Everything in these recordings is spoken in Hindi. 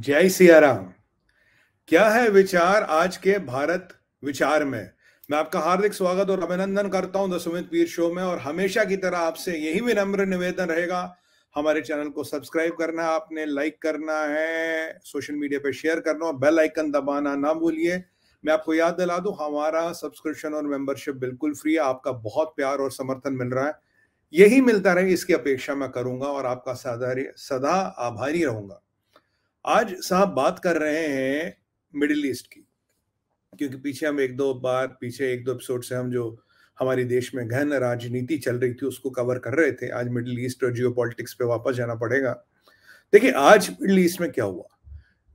जय सिया राम। क्या है विचार आज के भारत विचार में? मैं आपका हार्दिक स्वागत और अभिनंदन करता हूं द सुमित पीर शो में। और हमेशा की तरह आपसे यही विनम्र निवेदन रहेगा, हमारे चैनल को सब्सक्राइब करना है आपने, लाइक करना है, सोशल मीडिया पे शेयर करना और बेल आइकन दबाना ना भूलिए। मैं आपको याद दिला दूं, हमारा सब्सक्रिप्शन और मेंबरशिप बिल्कुल फ्री है। आपका बहुत प्यार और समर्थन मिल रहा है, यही मिलता रहे इसकी अपेक्षा मैं करूंगा और आपका सदा आभारी रहूंगा। आज साहब बात कर रहे हैं मिडिल ईस्ट की, क्योंकि पीछे एक दो एपिसोड से हम जो हमारी देश में गहन राजनीति चल रही थी उसको कवर कर रहे थे। आज मिडिल ईस्ट और जियोपॉलिटिक्स पे वापस जाना पड़ेगा। देखिए आज मिडिल ईस्ट में क्या हुआ।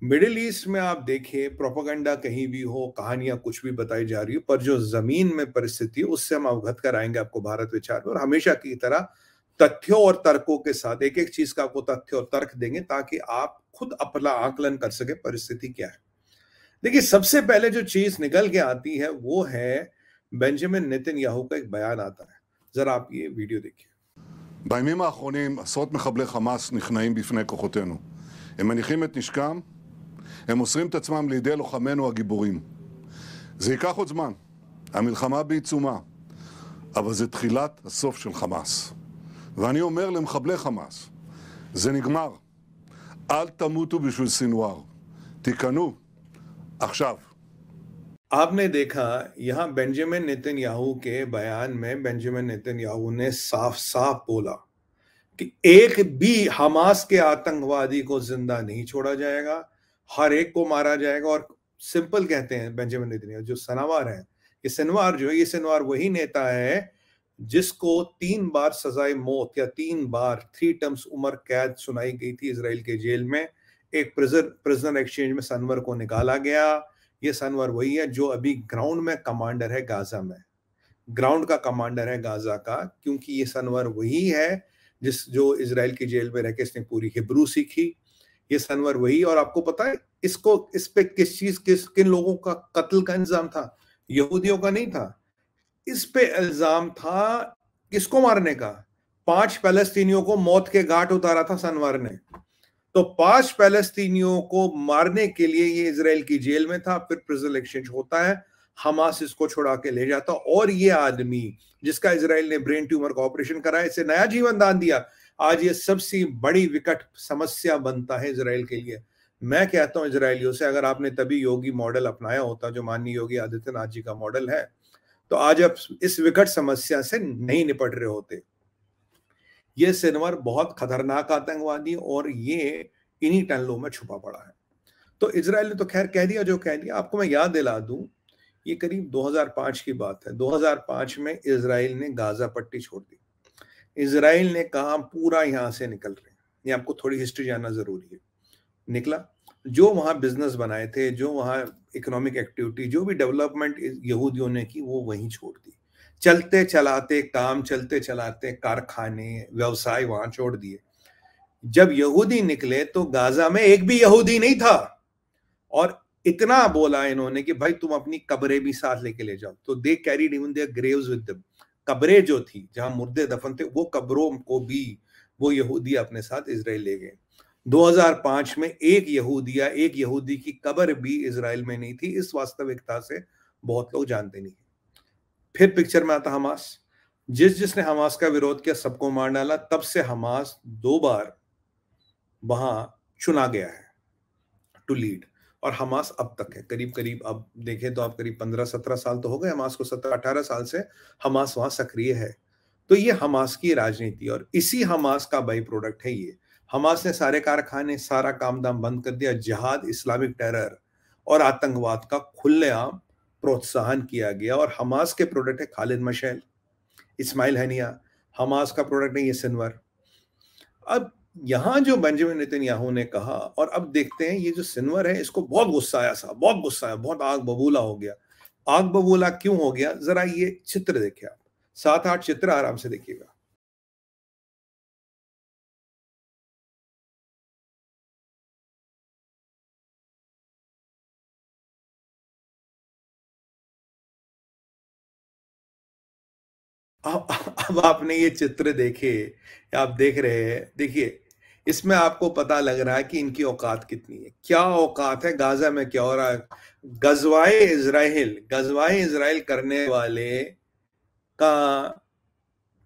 मिडिल ईस्ट में आप देखिए, प्रोपेगेंडा कहीं भी हो, कहानियां कुछ भी बताई जा रही हो, पर जो जमीन में परिस्थिति है उससे हम अवगत कराएंगे आपको भारत विचार में। और हमेशा की तरह तथ्यों और तर्कों के साथ एक एक चीज का आपको तथ्य और तर्क देंगे ताकि आप खुद अपना आकलन कर सके परिस्थिति क्या है। देखिए सबसे पहले जो चीज निकल के आती है वो है बेंजामिन नेतन्याहू का एक बयान आता है। जरा आप ये वीडियो देखिए। בימים האחרונים עשרות מחבלי חמאס נכנעים בפני כוחותינו. הם מניחים את נשקם, הם מוסרים את עצמם לידי לוחמינו הגיבורים. זה ייקח עוד זמן, המלחמה בעיצומה, אבל זה תחילת הסוף של חמאס. ואני אומר למחבלי חמאס, זה נגמר. אל תמותו בשביל סינואר. תיכנו עכשיו. आपने देखा यहां बेंजामिन नेतन्याहू के बयान में बेंजामिन नेतन्याहू ने साफ साफ बोला कि एक भी हमास के आतंकवादी को जिंदा नहीं छोड़ा जाएगा, हर एक को मारा जाएगा। और सिंपल कहते हैं बेंजामिन नेतन्याहू, जो सनावार है, ये सिनवार जो है, ये सिनवार वही नेता है जिसको 3 बार सजाए मौत या 3 बार 3 टर्म्स उम्र कैद सुनाई गई थी इजराइल के जेल में। एक प्रिजनर एक्सचेंज में सनवर को निकाला गया। ये सनवर वही है जो अभी ग्राउंड में कमांडर है गाजा में, ग्राउंड का कमांडर है गाजा का, क्योंकि ये सनवर वही है जो इजराइल की जेल में रहकर इसने पूरी हिब्रू सीखी। ये सनवर वही, और आपको पता है इस पे किन लोगों का कत्ल का इंतजाम था? यहूदियों का नहीं था। इस पे इल्जाम था किसको मारने का? 5 पैलेस्तीनियों को मौत के घाट उतारा था सनवर ने। तो 5 पैलेस्तीनियों को मारने के लिए ये इजराइल की जेल में था। फिर प्रिजनर एक्सचेंज होता है, हमास इसको छुड़ा के ले जाता, और ये आदमी जिसका इजराइल ने ब्रेन ट्यूमर का ऑपरेशन कराया, इसे नया जीवन दान दिया, आज ये सबसे बड़ी विकट समस्या बनता है इजराइल के लिए। मैं कहता हूं इजरायलियों से, अगर आपने तभी योगी मॉडल अपनाया होता, जो माननीय योगी आदित्यनाथ जी का मॉडल है, तो आज आप इस विकट समस्या से नहीं निपट रहे होते। ये सिनवर बहुत खतरनाक आतंकवादी और ये इन्हीं टनलों में छुपा पड़ा है। तो इजराइल ने तो खैर कह दिया जो कह दिया। आपको मैं याद दिला दूं, ये करीब 2005 की बात है। 2005 में इजराइल ने गाजा पट्टी छोड़ दी। इजराइल ने कहा पूरा यहां से निकल रहे हैं। ये आपको थोड़ी हिस्ट्री जानना जरूरी है। निकला, जो वहां बिजनेस बनाए थे, जो वहां इकोनॉमिक एक्टिविटी, जो भी डेवलपमेंट यहूदियों ने की, वो वहीं छोड़ दी। चलते चलाते कारखाने, व्यवसाय वहां छोड़ दिए। जब यहूदी निकले तो गाजा में एक भी यहूदी नहीं था, और इतना बोला इन्होंने कि भाई तुम अपनी कब्रें भी साथ लेके ले जाओ। तो they carried even their graves with them. कब्रें जो थी जहां मुर्दे दफन थे, वो कब्रों को भी वो यहूदी अपने साथ इजराइल ले गए। 2005 में एक यहूदी की कब्र भी इजराइल में नहीं थी। इस वास्तविकता से बहुत लोग जानते नहीं। फिर पिक्चर में आता हमास। जिसने हमास का विरोध किया सबको मार डाला। तब से हमास 2 बार वहां चुना गया है टू लीड, और हमास अब तक है करीब अब देखें तो आप करीब 15-17 साल तो हो गए हमास को, 17-18 साल से हमास वहां सक्रिय है। तो ये हमास की राजनीति और इसी हमास का बाई प्रोडक्ट है ये। हमास ने सारे कारखाने, सारा काम दाम बंद कर दिया। जिहाद, इस्लामिक टेरर और आतंकवाद का खुलेआम प्रोत्साहन किया गया। और हमास के प्रोडक्ट है खालिद मशैल, इस्माइल हनिया। हमास का प्रोडक्ट है ये सिनवर। अब यहां जो बेंजामिन नेतन्याहू ने कहा, और अब देखते हैं ये जो सिनवर है इसको बहुत गुस्सा आया साहब, बहुत गुस्सा आया, बहुत आग बबूला हो गया। आग बबूला क्यों हो गया? जरा ये चित्र देखिए आप, 7-8 चित्र आराम से देखिएगा। अब आपने ये चित्र देखे, आप देख रहे हैं, देखिए इसमें आपको पता लग रहा है कि इनकी औकात कितनी है, क्या औकात है, गाजा में क्या हो रहा है। गजवाए इजराइल करने वाले का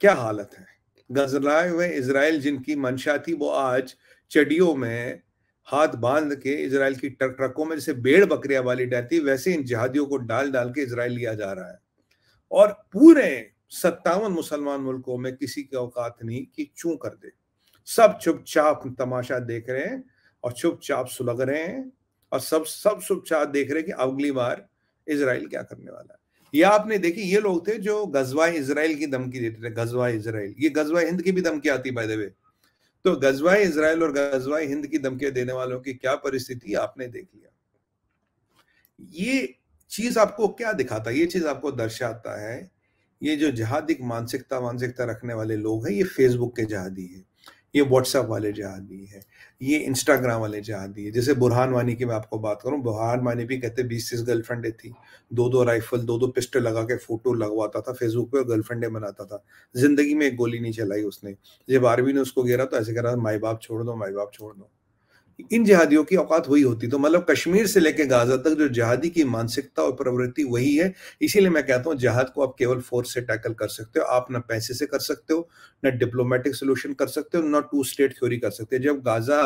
क्या हालत है। गजवाए इजराइल जिनकी मंशा थी वो आज चडियों में हाथ बांध के इजराइल की ट्रकों में जैसे भेड़ बकरियां वाली डरती वैसे इन जिहादियों को डाल डाल के इजराइल लिया जा रहा है। और पूरे 57 मुसलमान मुल्कों में किसी की औकात नहीं कि चूं कर दे। सब चुपचाप तमाशा देख रहे हैं और चुपचाप सुलग रहे हैं और सब सब चुपचाप देख रहे हैं कि अगली बार इजराइल क्या करने वाला है। ये आपने देखी, ये लोग थे जो गजवाए इजराइल की धमकी देते थे। गजवाए इजराइल, ये गजवाए हिंद की भी धमकी आती बाय द वे। तो गजवाए इजराइल और गजवाए हिंद की धमकियां देने वालों की क्या परिस्थिति आपने देख लिया। ये चीज आपको क्या दिखाता है, ये चीज आपको दर्शाता है ये जो जिहादी मानसिकता रखने वाले लोग हैं, ये फेसबुक के जिहादी है, ये व्हाट्सएप वाले जिहादी है, ये इंस्टाग्राम वाले जिहादी है। जैसे बुरहान वानी की मैं आपको बात करूं, बुरहान वानी भी कहते 20-30 गर्लफ्रेंडें थी, 2-2 राइफल 2-2 पिस्टल लगा के फोटो लगवाता था फेसबुक पे और गर्लफ्रेंडें बनाता था। जिंदगी में एक गोली नहीं चलाई उसने। जब आर्मी ने उसको घेरा तो ऐसे कह रहा माई बाप छोड़ दो, माई बाप छोड़ दो। इन जिहादियों की औकात वही होती। तो मतलब कश्मीर से लेकर गाजा तक जो जिहादी की मानसिकता और प्रवृत्ति वही है। इसीलिए मैं कहता हूं जिहाद को आप केवल फोर्स से टैकल कर सकते हो, आप ना पैसे से कर सकते हो, ना डिप्लोमेटिक सोल्यूशन कर सकते हो, ना टू स्टेट थ्योरी कर सकते हो। जब गाजा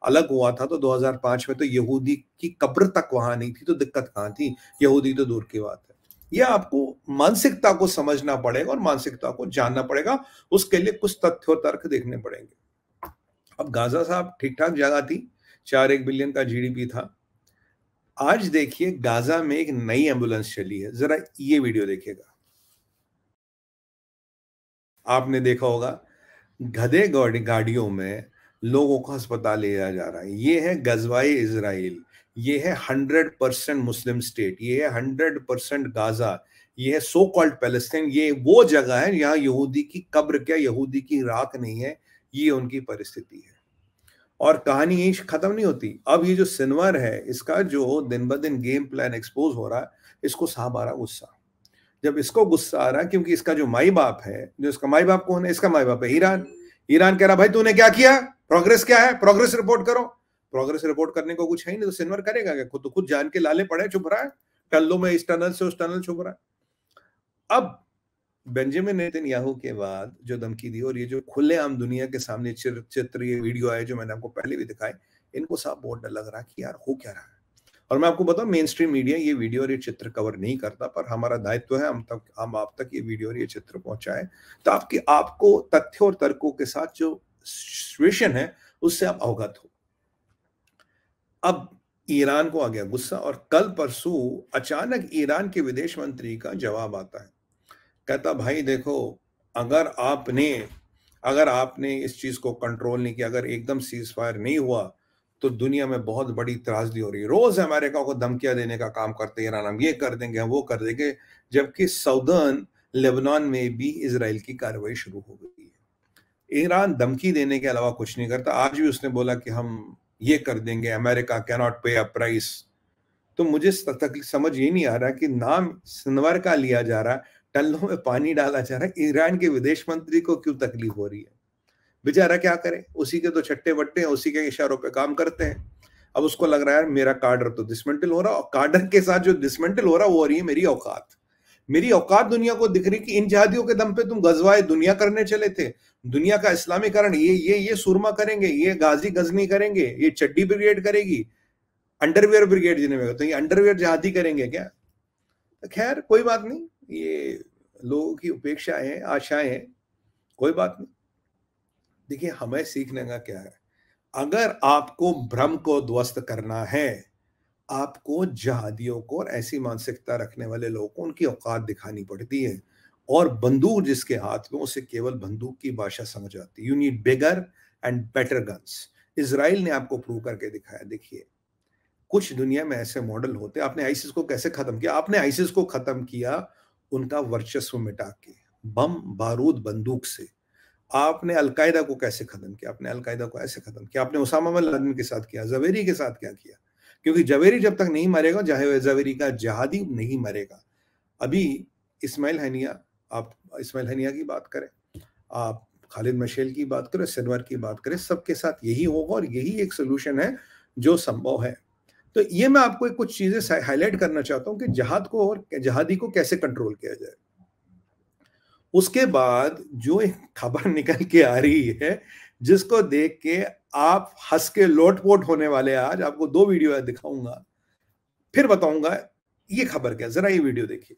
अलग हुआ था तो 2005 में तो यहूदी की कब्र तक वहां नहीं थी, तो दिक्कत कहां थी, यहूदी तो दूर की बात है। यह आपको मानसिकता को समझना पड़ेगा और मानसिकता को जानना पड़ेगा। उसके लिए कुछ तथ्य और तर्क देखने पड़ेंगे। अब गाजा साहब ठीक ठाक जगह थी, 4-1 बिलियन का जीडीपी था। आज देखिए गाजा में एक नई एम्बुलेंस चली है, जरा ये वीडियो देखिएगा। आपने देखा होगा गधे गाड़ियों में लोगों को अस्पताल ले जाया जा रहा है। ये है गजवाए इजराइल, ये है 100% मुस्लिम स्टेट, ये है 100% गाजा, ये है सो कॉल्ड पैलेस्टाइन। ये वो जगह है जहां यहूदी की कब्र क्या, यहूदी की राख नहीं है। ये उनकी परिस्थिति है और कहानी यही खत्म नहीं होती। अब ये जो सिनवर है, इसका जो दिन ब दिन गेम प्लान एक्सपोज हो रहा है, इसको साहब आ रहा गुस्सा। जब इसको गुस्सा आ रहा है क्योंकि इसका जो माई बाप है, जो इसका माई बाप कौन है, इसका माई बाप है ईरान। ईरान कह रहा भाई तूने क्या किया, प्रोग्रेस क्या है, प्रोग्रेस रिपोर्ट करो। प्रोग्रेस रिपोर्ट करने को कुछ है ही नहीं, तो सिनवर करेगा क्या, खुद तो खुद जान के लाले पड़े छुप रहा है टल्लों में, इस टनल से उस टनल छुप रहा है। अब बेंजामिन नेतन्याहू के बाद जो धमकी दी और ये जो खुलेआम दुनिया के सामने चित्र ये वीडियो आए जो मैंने आपको पहले भी दिखाए, इनको साफ बहुत डर लग रहा है कि यार हो क्या रहा है। और मैं आपको बताऊं मेन स्ट्रीम मीडिया ये वीडियो और ये चित्र कवर नहीं करता, पर हमारा दायित्व है हम आप तक ये वीडियो और ये चित्र पहुंचाएं, तो आपको तथ्य और तर्कों के साथ जो सिचुएशन है उससे आप अवगत हो। अब ईरान को आ गया गुस्सा और कल परसों अचानक ईरान के विदेश मंत्री का जवाब आता है। कहता भाई देखो, अगर आपने इस चीज को कंट्रोल नहीं किया, अगर एकदम सीज फायर नहीं हुआ तो दुनिया में बहुत बड़ी त्रासदी हो रही है। रोज अमेरिका को धमकियां देने का काम करते ईरान, हम ये कर देंगे, हम वो कर देंगे, जबकि साउदर्न लेबनान में भी इजराइल की कार्रवाई शुरू हो गई है। ईरान धमकी देने के अलावा कुछ नहीं करता। आज भी उसने बोला कि हम ये कर देंगे, अमेरिका कैन नॉट पे अ प्राइस। तो मुझे समझ ये नहीं आ रहा कि नाम सिनवर का लिया जा रहा है, टल्लों में पानी डाला जा रहा है, ईरान के विदेश मंत्री को क्यों तकलीफ हो रही है। बेचारा क्या करे, उसी के तो छट्टे बट्टे हैं, उसी के इशारों पे काम करते हैं। अब उसको लग रहा है मेरा कार्डर तो डिसमेंटल हो रहा, और कार्डर के साथ जो डिसमेंटल हो रहा वो हो रही है मेरी औकात। मेरी औकात दुनिया को दिख रही कि इन जिहादियों के दम पे तुम गजवाए दुनिया करने चले थे, दुनिया का इस्लामीकरण, ये सुरमा करेंगे, ये गाजी गजनी करेंगे, ये चड्डी ब्रिगेड करेगी, अंडरवियर ब्रिगेड जिन्हें तो ये अंडरवियर जिहादी करेंगे क्या। तो खैर कोई बात नहीं, ये लोगों की उपेक्षा है, आशाएं हैं, कोई बात नहीं। देखिए हमें सीखने का क्या है, अगर आपको भ्रम को ध्वस्त करना है, आपको जिहादियों को और ऐसी मानसिकता रखने वाले लोगों को उनकी औकात दिखानी पड़ती है। और बंदूक जिसके हाथ में, उसे केवल बंदूक की भाषा समझ आती है। You need bigger and better guns. Israel ने आपको प्रूव करके दिखाया। देखिए कुछ दुनिया में ऐसे मॉडल होते हैं। आपने आईसिस को कैसे खत्म किया, आपने आईसिस को खत्म किया उनका वर्चस्व मिटा के, बम बारूद बंदूक से। आपने अलकायदा को कैसे खत्म किया, आपने अलकायदा को ऐसे खत्म किया। आपने उसामा बिन लादेन के साथ किया, जवेरी के साथ क्या किया, क्योंकि जवेरी जब तक नहीं मरेगा, चाहे जवेरी का जिहादी नहीं मरेगा। अभी इस्माइल हनिया, आप इस्माइल हनिया की बात करें, आप खालिद मशेल की बात करें, सिनवर की बात करें, सबके साथ यही होगा और यही एक सोल्यूशन है जो संभव है। तो ये मैं आपको कुछ चीजें हाईलाइट करना चाहता हूं कि जिहाद को और जिहादी को कैसे कंट्रोल किया जाए। उसके बाद जो एक खबर निकल के आ रही है जिसको देख के आप हंस के लोटपोट होने वाले, आज आपको 2 वीडियो दिखाऊंगा, फिर बताऊंगा ये खबर क्या। जरा ये वीडियो देखिए।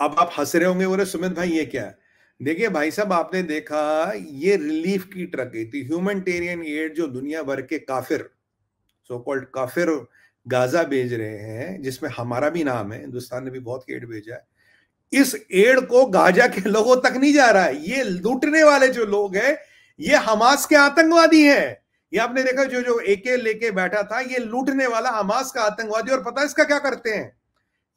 अब आप हंस रहे होंगे, बोले सुमित भाई ये क्या है। देखिए भाई साहब, आपने देखा ये रिलीफ की ट्रक थी, ह्यूमैनिटेरियन एड जो दुनिया भर के काफिर, सो कॉल्ड काफिर गाजा भेज रहे हैं, जिसमें हमारा भी नाम है, हिंदुस्तान ने भी बहुत एड भेजा है। इस एड को गाजा के लोगों तक नहीं जा रहा है। ये लूटने वाले जो लोग हैं ये हमास के आतंकवादी हैं। ये आपने देखा जो एके लेके बैठा था, ये लूटने वाला हमास का आतंकवादी। और पता है इसका क्या करते हैं,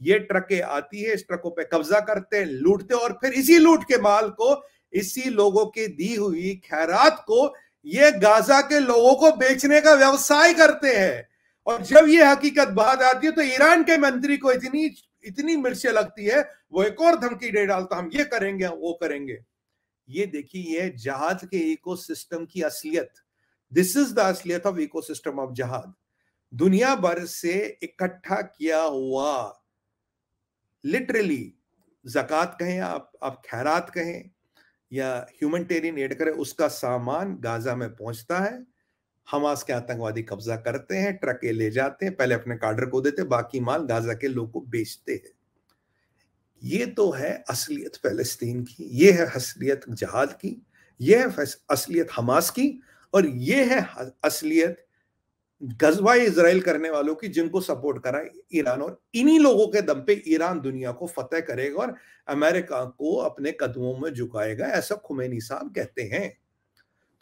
ये ट्रकें आती है, इस ट्रकों पे कब्जा करते हैं, लूटते हैं, और फिर इसी लूट के माल को, इसी लोगों की दी हुई खैरात को ये गाजा के लोगों को बेचने का व्यवसाय करते हैं। और जब ये हकीकत बात आती है तो ईरान के मंत्री को इतनी मिर्चें लगती है, वो एक और धमकी दे डालता, हम ये करेंगे वो करेंगे। ये देखिए, ये जहाद के इकोसिस्टम की असलियत। दिस इज द असलियत ऑफ इकोसिस्टम ऑफ जहाद। दुनिया भर से इकट्ठा किया हुआ, लिटरली ज़कात कहें आप खैरात कहें या ह्यूमैनिटेरियन एड करें, उसका सामान गाजा में पहुंचता है। हमास के आतंकवादी कब्जा करते हैं, ट्रकें ले जाते हैं, पहले अपने काडर को देते, बाकी माल गाजा के लोगों को बेचते हैं। ये तो है असलियत फलस्तीन की, ये है असलियत जहाद की, ये है असलियत हमास की, और ये है असलियत गजवा इजराइल करने वालों की, जिनको सपोर्ट करा ईरान। और इन्हीं लोगों के दम पे ईरान दुनिया को फतेह करेगा और अमेरिका को अपने कदमों में झुकाएगा, ऐसा खुमैनी साहब कहते हैं।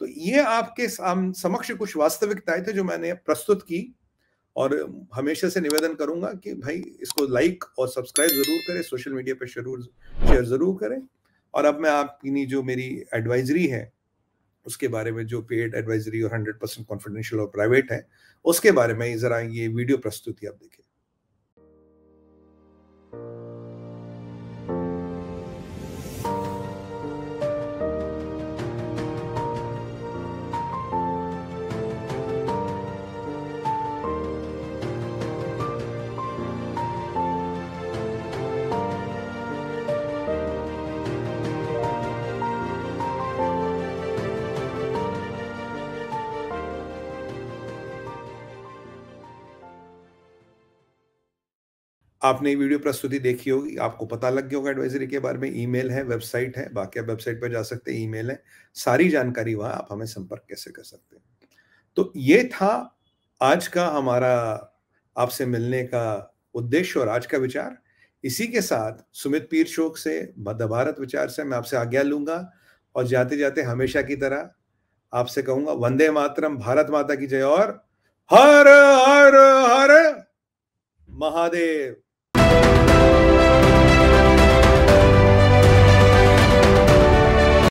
तो ये आपके समक्ष कुछ वास्तविकताएं थे जो मैंने प्रस्तुत की, और हमेशा से निवेदन करूंगा कि भाई इसको लाइक और सब्सक्राइब जरूर करें, सोशल मीडिया पे शेयर जरूर करें। और अब मैं आपकी जो मेरी एडवाइजरी है उसके बारे में, जो पेड एडवाइजरी और 100% कॉन्फिडेंशियल और प्राइवेट है, उसके बारे में जरा ये वीडियो प्रस्तुति आप देखिए। आपने वीडियो प्रस्तुति देखी होगी, आपको पता लग गया होगा एडवाइजरी के बारे में। ईमेल है, वेबसाइट है, बाकी आप वेबसाइट पर जा सकते हैं, ईमेल है, सारी जानकारी वहां, आप हमें संपर्क कैसे कर सकते हैं। तो ये था आज का हमारा आपसे मिलने का उद्देश्य और आज का विचार। इसी के साथ सुमित पीर शोक से, मध्य भारत विचार से मैं आपसे आज्ञा लूंगा, और जाते जाते हमेशा की तरह आपसे कहूंगा, वंदे मातरम, भारत माता की जय, और हर हर हर महादेव।